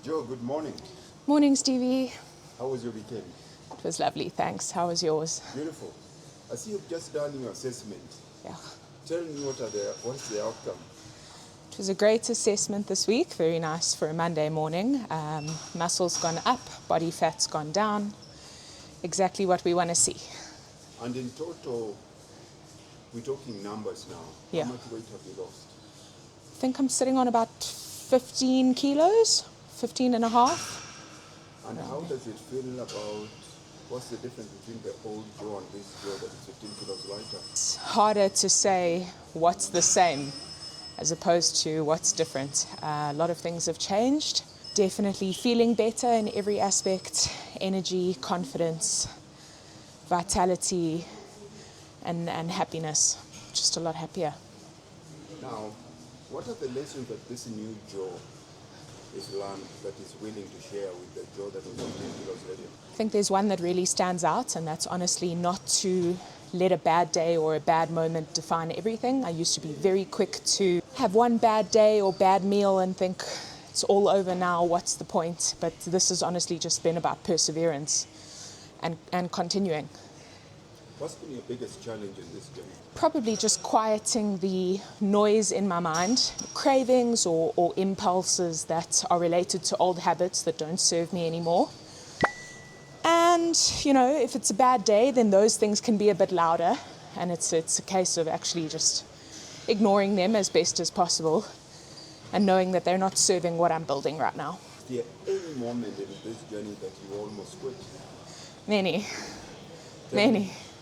Joe, good morning. Morning, Stevie. How was your weekend? It was lovely, thanks. How was yours? Beautiful. I see you've just done your assessment. Yeah. Tell me what's the outcome? It was a great assessment this week, very nice for a Monday morning. Muscle's gone up, body fat's gone down. Exactly what we want to see. And in total, we're talking numbers now. Yeah. How much weight have you lost? I think I'm sitting on about 15 kilos, 15 and a half. And how does it feel about, what's the difference between the old Joe and this Joe that is 15 kilos lighter? It's harder to say what's the same as opposed to what's different. A lot of things have changed. Definitely feeling better in every aspect, energy, confidence, vitality, and happiness. Just a lot happier. Now, what are the lessons that this new Joe is learned that is willing to share with the Joe that was 15 kilos earlier? I think there's one that really stands out, and that's honestly not to let a bad day or a bad moment define everything. I used to be very quick to have one bad day or bad meal and think it's all over now, what's the point? But this has honestly just been about perseverance and continuing. What's been your biggest challenge in this journey? Probably just quieting the noise in my mind, cravings or impulses that are related to old habits that don't serve me anymore. And, if it's a bad day, then those things can be a bit louder, and it's a case of actually just ignoring them as best as possible and knowing that they're not serving what I'm building right now. Is there any moment in this journey that you almost quit? Many.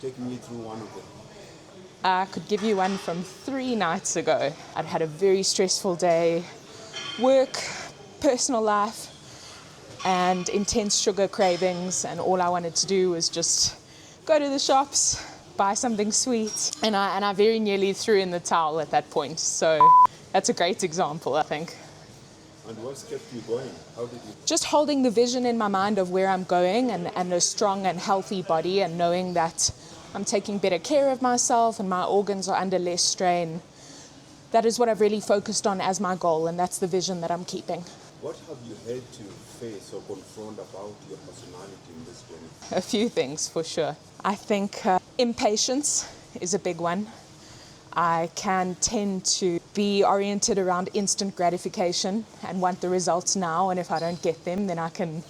Take me through one of them. I could give you one from 3 nights ago. I'd had a very stressful day, work, personal life, and intense sugar cravings, and all I wanted to do was just go to the shops, buy something sweet, and I very nearly threw in the towel at that point. So that's a great example, I think. And what's kept you going? How did you? Just holding the vision in my mind of where I'm going and a strong and healthy body, and knowing that I'm taking better care of myself and my organs are under less strain. That is what I've really focused on as my goal, and that's the vision that I'm keeping. What have you had to face or confront about your personality in this journey? A few things for sure. I think impatience is a big one. I can tend to be oriented around instant gratification and want the results now, and if I don't get them, then I can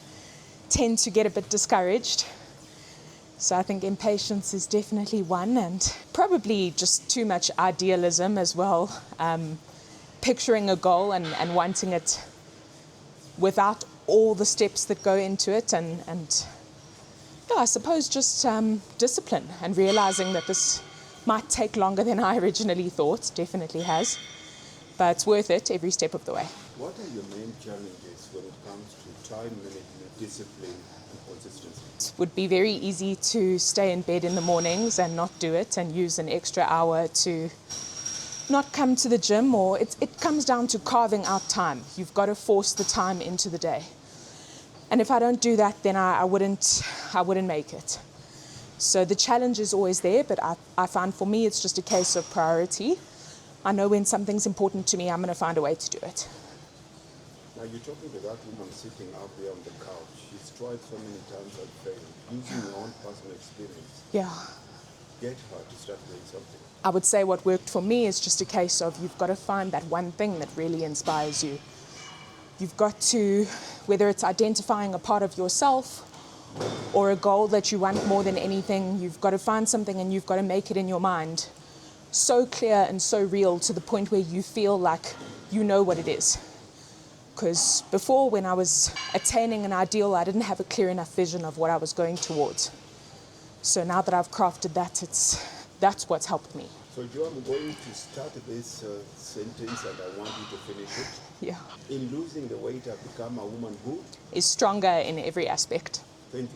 tend to get a bit discouraged. So I think impatience is definitely one, and probably just too much idealism as well. Picturing a goal and wanting it without all the steps that go into it, and I suppose just discipline and realizing that this might take longer than I originally thought. Definitely has, but it's worth it every step of the way. What are your main challenges when it comes to time management, discipline, and consistency? It would be very easy to stay in bed in the mornings and not do it, and use an extra hour to not come to the gym, or it comes down to carving out time. You've got to force the time into the day. And if I don't do that, then I wouldn't make it. So the challenge is always there, but I find for me it's just a case of priority. I know when something's important to me, I'm going to find a way to do it. Now you're talking to that woman sitting out there on the couch. She's tried so many times and failed. Using your own personal experience, Yeah. get her to start doing something. I would say what worked for me is just a case of you've got to find that one thing that really inspires you. You've got to, whether it's identifying a part of yourself or a goal that you want more than anything, you've got to find something and you've got to make it in your mind so clear and so real to the point where you feel like you know what it is. Because before, when I was attaining an ideal, I didn't have a clear enough vision of what I was going towards. So now that I've crafted that, that's what's helped me. So Joe, I'm going to start this sentence and I want you to finish it. Yeah. In losing the weight, I've become a woman who Is stronger in every aspect. Thank you.